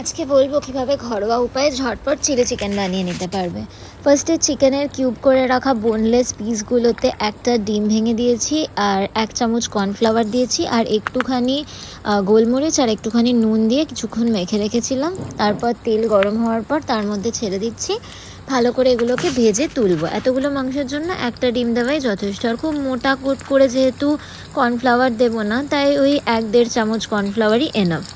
আজকে বলবো কিভাবে ঘরোয়া উপায়ে ঝটপট চিলি চিকেন বানিয়ে নিতে পারবে। ফার্স্টে চিকেনের কিউব করে রাখা বোনলেস পিসগুলোতে একটা ডিম ভেঙে দিয়েছি, আর 1 চামচ কর্নফ্লাওয়ার দিয়েছি, আর একটুখানি গোলমরিচ আর একটুখানি নুন দিয়ে কিছুক্ষণ মেখে রেখেছিলাম। তারপর তেল গরম হওয়ার পর তার মধ্যে ছেড়ে দিচ্ছি, ভালো করে এগুলোকে ভেজে তুলবো। এতগুলো মাংসের জন্য একটা ডিম দেওয়াই যথেষ্ট। আর খুব মোটা কোট করে যেহেতু কর্নফ্লাওয়ার দেবো না, তাই ওই 1-1.5 চামচ কর্নফ্লাওয়ারই এনাফ।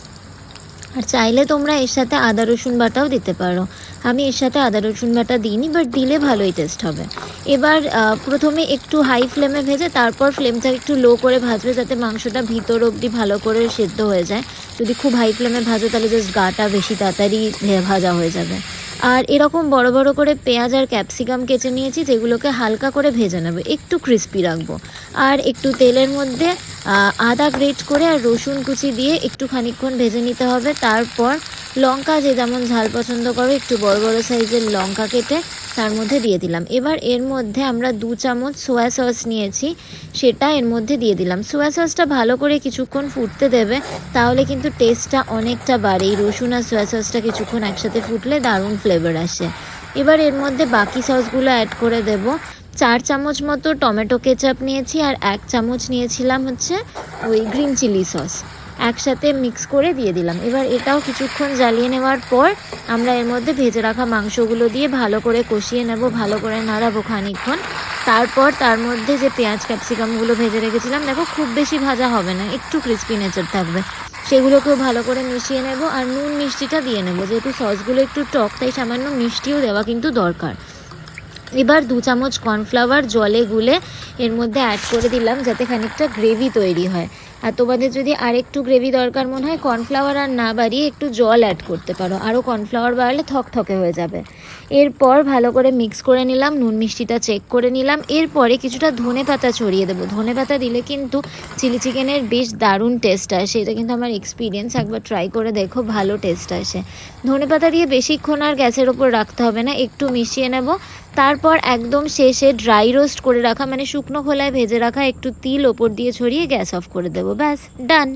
আর চাইলে তোমরা এর সাথে আদা রসুন বাটাও দিতে পারো। আমি এর সাথে আদা রসুন বাটা দিইনি, বাট দিলে ভালোই টেস্ট হবে। এবার প্রথমে একটু হাই ফ্লেমে ভেজে তারপর ফ্লেমটা একটু লো করে ভাজবে, যাতে মাংসটা ভিতর অবধি ভালো করে সেদ্ধ হয়ে যায়। যদি খুব হাই ফ্লেমে ভাজো তাহলে জাস্ট গাটা বেশি তাড়াতাড়ি ভাজা হয়ে যাবে। আর এরকম বড় বড় করে পেঁয়াজ আর ক্যাপসিকাম কেটে নিয়েছি, যেগুলোকে হালকা করে ভেজে নেবো, একটু ক্রিস্পি রাখবো। আর একটু তেলের মধ্যে আদা গ্রেট করে আর রসুন কুচি দিয়ে একটু খানিকক্ষণ ভেজে নিতে হবে। তারপর লঙ্কা, যে যেমন ঝাল পছন্দ করো, একটু বড় বড় সাইজের লঙ্কা কেটে তার মধ্যে দিয়ে দিলাম। এবার এর মধ্যে আমরা 2 চামচ সোয়া সস নিয়েছি, সেটা এর মধ্যে দিয়ে দিলাম। সোয়া সসটা ভালো করে কিছুক্ষণ ফুটতে দেবে, তাহলে কিন্তু টেস্টটা অনেকটা বাড়ে। এই রসুন আর সোয়া সসটা কিছুক্ষণ একসাথে ফুটলে দারুণ ফ্লেভার আসে। এবার এর মধ্যে বাকি সসগুলো অ্যাড করে দেব। 4 চামচ মতো টমেটো কেচাপ নিয়েছি, আর 1 চামচ নিয়েছিলাম হচ্ছে ওই গ্রিন চিলি সস, একসাথে মিক্স করে দিয়ে দিলাম। এবার এটাও কিছুক্ষণ জ্বালিয়ে নেওয়ার পর আমরা এর মধ্যে ভেজে রাখা মাংসগুলো দিয়ে ভালো করে কষিয়ে নেব, ভালো করে নাড়াবো খানিকক্ষণ। তারপর তার মধ্যে যে পেঁয়াজ ক্যাপসিকামগুলো ভেজে রেখেছিলাম, দেখো খুব বেশি ভাজা হবে না, একটু ক্রিস্পি নেচার থাকবে, সেগুলোকেও ভালো করে মিশিয়ে নেব। আর নুন মিষ্টিটা দিয়ে নেব, যেহেতু সসগুলো একটু টক, তাই সামান্য মিষ্টিও দেওয়া কিন্তু দরকার। এবার 2 চামচ কর্নফ্লাওয়ার জলে গুলে এর মধ্যে অ্যাড করে দিলাম, যাতে খানিকটা গ্রেভি তৈরি হয়। আর তোমাদের যদি আরেকটু গ্রেভি দরকার মনে হয়, কর্নফ্লাওয়ার আর না বাড়িয়ে একটু জল অ্যাড করতে পারো, আরও কর্নফ্লাওয়ার বাড়লে থকথকে হয়ে যাবে। এরপর ভালো করে মিক্স করে নিলাম, নুন মিষ্টিটা চেক করে নিলাম। এরপরে কিছুটা ধনেপাতা ছড়িয়ে দেবো। ধনেপাতা দিলে কিন্তু চিলি চিকেনের বেশ দারুণ টেস্ট আসে, এটা কিন্তু আমার এক্সপিরিয়েন্স, একবার ট্রাই করে দেখো, ভালো টেস্ট আসে। ধনেপাতা দিয়ে বেশিক্ষণ আর গ্যাসের ওপর রাখতে হবে না, একটু মিশিয়ে নেব। তারপর একদম শেষে ড্রাই রোস্ট করে রাখা, মানে শুকনো খোলায় ভেজে রাখা একটু তিল ওপর দিয়ে ছড়িয়ে গ্যাস অফ করে দেবো। ব্যাস, ডান।